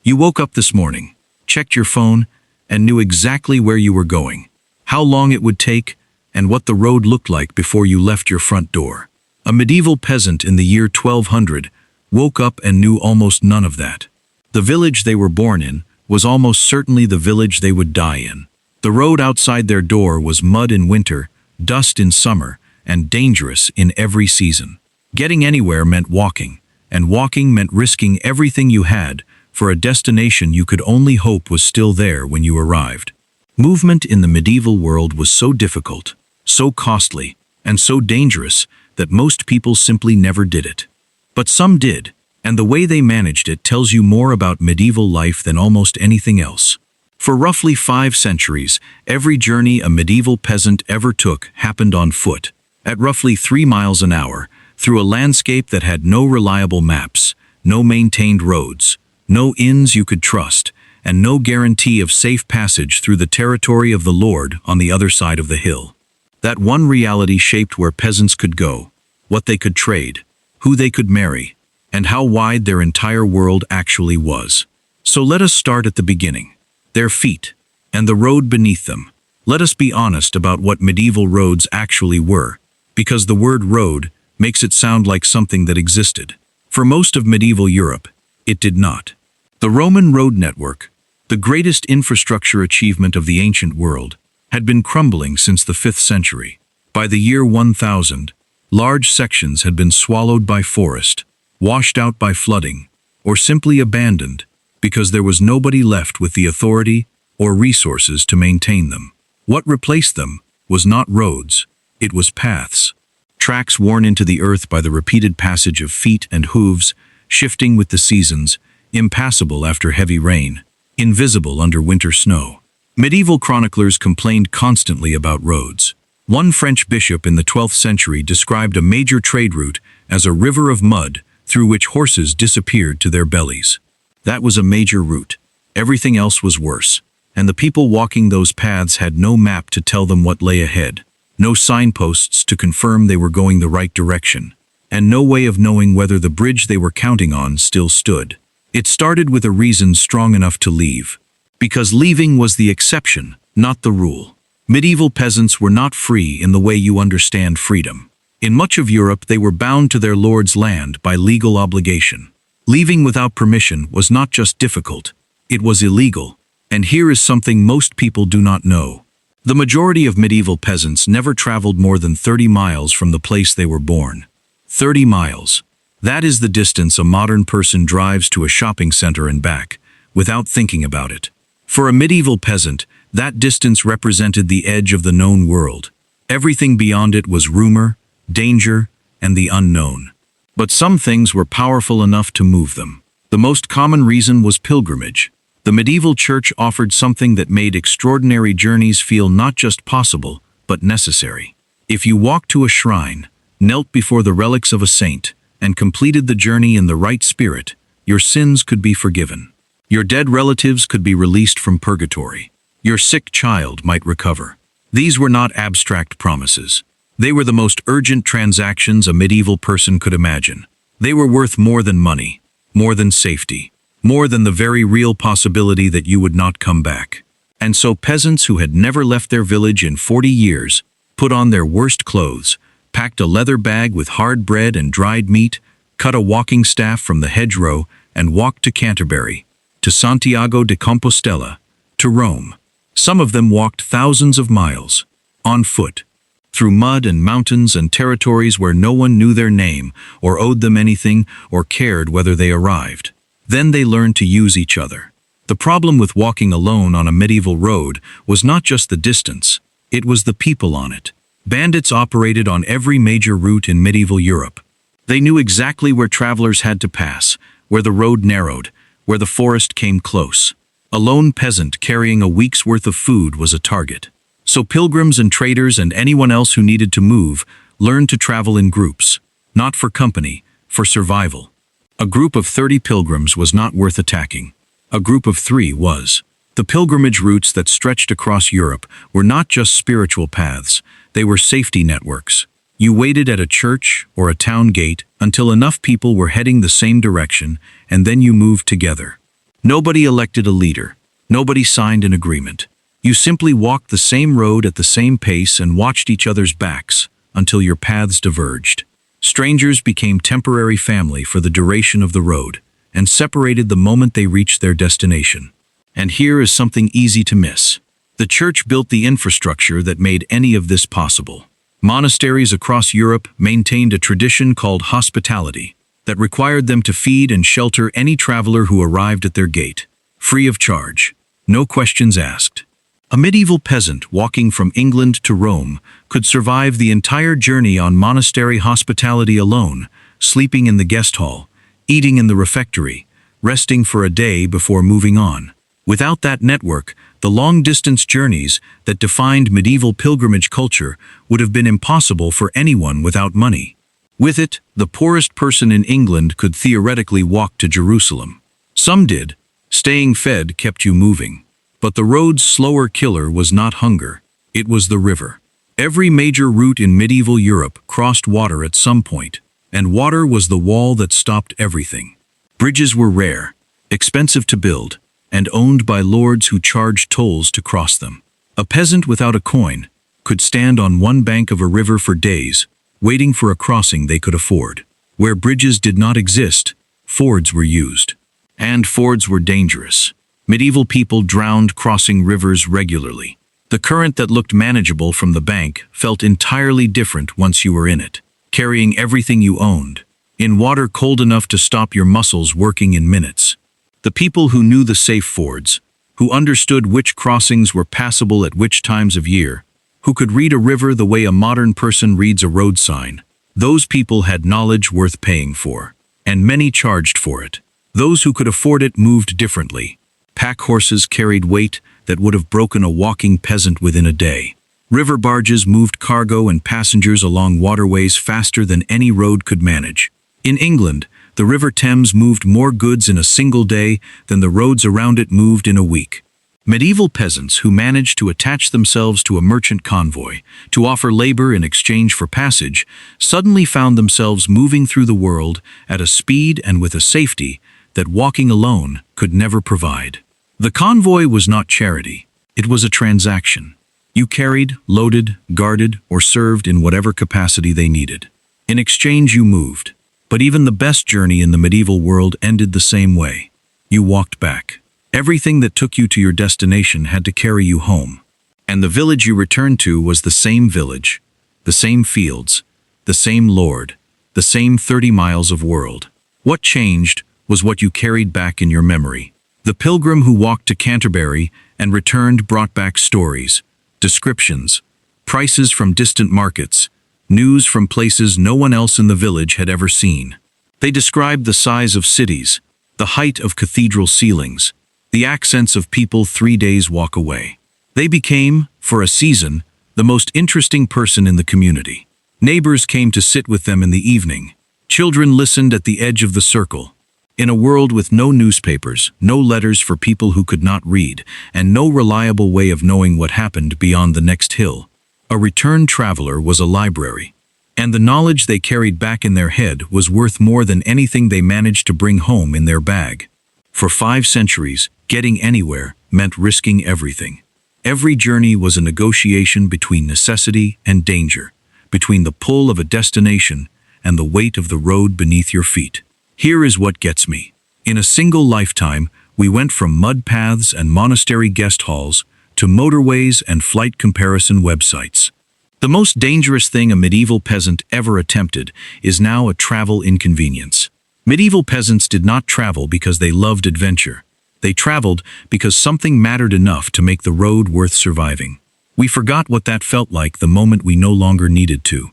You woke up this morning, checked your phone, and knew exactly where you were going, how long it would take, and what the road looked like before you left your front door. A medieval peasant in the year 1200 woke up and knew almost none of that. The village they were born in was almost certainly the village they would die in. The road outside their door was mud in winter, dust in summer, and dangerous in every season. Getting anywhere meant walking, and walking meant risking everything you had for a destination you could only hope was still there when you arrived. Movement in the medieval world was so difficult, so costly, and so dangerous that most people simply never did it. But some did, and the way they managed it tells you more about medieval life than almost anything else. For roughly 5 centuries, every journey a medieval peasant ever took happened on foot, at roughly 3 miles an hour, through a landscape that had no reliable maps, no maintained roads, no inns you could trust, and no guarantee of safe passage through the territory of the Lord on the other side of the hill. That one reality shaped where peasants could go, what they could trade, who they could marry, and how wide their entire world actually was. So let us start at the beginning. Their feet, and the road beneath them. Let us be honest about what medieval roads actually were, because the word road makes it sound like something that existed. For most of medieval Europe, it did not. The Roman road network, the greatest infrastructure achievement of the ancient world, had been crumbling since the 5th century. By the year 1000, large sections had been swallowed by forest, washed out by flooding, or simply abandoned because there was nobody left with the authority or resources to maintain them. What replaced them was not roads, it was paths. Tracks worn into the earth by the repeated passage of feet and hooves, shifting with the seasons, impassable after heavy rain, invisible under winter snow. Medieval chroniclers complained constantly about roads. One French bishop in the 12th century described a major trade route as a river of mud through which horses disappeared to their bellies. That was a major route. Everything else was worse, and the people walking those paths had no map to tell them what lay ahead, no signposts to confirm they were going the right direction, and no way of knowing whether the bridge they were counting on still stood. It started with a reason strong enough to leave, because leaving was the exception, not the rule. Medieval peasants were not free in the way you understand freedom. In much of Europe, they were bound to their lord's land by legal obligation. Leaving without permission was not just difficult, it was illegal. And here is something most people do not know. The majority of medieval peasants never traveled more than 30 miles from the place they were born. 30 miles. That is the distance a modern person drives to a shopping center and back, without thinking about it. For a medieval peasant, that distance represented the edge of the known world. Everything beyond it was rumor, danger, and the unknown. But some things were powerful enough to move them. The most common reason was pilgrimage. The medieval church offered something that made extraordinary journeys feel not just possible, but necessary. If you walked to a shrine, knelt before the relics of a saint, and completed the journey in the right spirit, your sins could be forgiven. Your dead relatives could be released from purgatory. Your sick child might recover. These were not abstract promises. They were the most urgent transactions a medieval person could imagine. They were worth more than money, more than safety, more than the very real possibility that you would not come back. And so peasants who had never left their village in 40 years put on their worst clothes, packed a leather bag with hard bread and dried meat, cut a walking staff from the hedgerow, and walked to Canterbury, to Santiago de Compostela, to Rome. Some of them walked thousands of miles, on foot, through mud and mountains and territories where no one knew their name, or owed them anything, or cared whether they arrived. Then they learned to use each other. The problem with walking alone on a medieval road was not just the distance, it was the people on it. Bandits operated on every major route in medieval Europe. They knew exactly where travelers had to pass, where the road narrowed, where the forest came close. A lone peasant carrying a week's worth of food was a target. So pilgrims and traders and anyone else who needed to move learned to travel in groups, not for company, for survival. A group of 30 pilgrims was not worth attacking. A group of 3 was. The pilgrimage routes that stretched across Europe were not just spiritual paths, they were safety networks. You waited at a church or a town gate until enough people were heading the same direction, and then you moved together. Nobody elected a leader. Nobody signed an agreement. You simply walked the same road at the same pace and watched each other's backs until your paths diverged. Strangers became temporary family for the duration of the road and separated the moment they reached their destination. And here is something easy to miss. The church built the infrastructure that made any of this possible. Monasteries across Europe maintained a tradition called hospitality that required them to feed and shelter any traveler who arrived at their gate, free of charge, no questions asked. A medieval peasant walking from England to Rome could survive the entire journey on monastery hospitality alone, sleeping in the guest hall, eating in the refectory, resting for a day before moving on. Without that network, the long-distance journeys that defined medieval pilgrimage culture would have been impossible for anyone without money. With it, the poorest person in England could theoretically walk to Jerusalem. Some did. Staying fed kept you moving. But the road's slower killer was not hunger. It was the river. Every major route in medieval Europe crossed water at some point, and water was the wall that stopped everything. Bridges were rare, expensive to build, and owned by lords who charged tolls to cross them. A peasant without a coin could stand on one bank of a river for days, waiting for a crossing they could afford. Where bridges did not exist, fords were used. And fords were dangerous. Medieval people drowned crossing rivers regularly. The current that looked manageable from the bank felt entirely different once you were in it, carrying everything you owned, in water cold enough to stop your muscles working in minutes. The people who knew the safe fords, who understood which crossings were passable at which times of year, who could read a river the way a modern person reads a road sign, those people had knowledge worth paying for, and many charged for it. Those who could afford it moved differently. Pack horses carried weight that would have broken a walking peasant within a day. River barges moved cargo and passengers along waterways faster than any road could manage. In England, the River Thames moved more goods in a single day than the roads around it moved in a week. Medieval peasants who managed to attach themselves to a merchant convoy, to offer labor in exchange for passage, suddenly found themselves moving through the world at a speed and with a safety that walking alone could never provide. The convoy was not charity. It was a transaction. You carried, loaded, guarded, or served in whatever capacity they needed. In exchange, you moved. But even the best journey in the medieval world ended the same way. You walked back. Everything that took you to your destination had to carry you home. And the village you returned to was the same village, the same fields, the same lord, the same 30 miles of world. What changed was what you carried back in your memory. The pilgrim who walked to Canterbury and returned brought back stories, descriptions, prices from distant markets, news from places no one else in the village had ever seen. They described the size of cities, the height of cathedral ceilings, the accents of people 3 days' walk away. They became, for a season, the most interesting person in the community. Neighbors came to sit with them in the evening. Children listened at the edge of the circle. In a world with no newspapers, no letters for people who could not read, and no reliable way of knowing what happened beyond the next hill, a returned traveler was a library. And the knowledge they carried back in their head was worth more than anything they managed to bring home in their bag. For 5 centuries, getting anywhere meant risking everything. Every journey was a negotiation between necessity and danger, between the pull of a destination and the weight of the road beneath your feet. Here is what gets me. In a single lifetime, we went from mud paths and monastery guest halls to motorways and flight comparison websites. The most dangerous thing a medieval peasant ever attempted is now a travel inconvenience. Medieval peasants did not travel because they loved adventure. They traveled because something mattered enough to make the road worth surviving. We forgot what that felt like the moment we no longer needed to.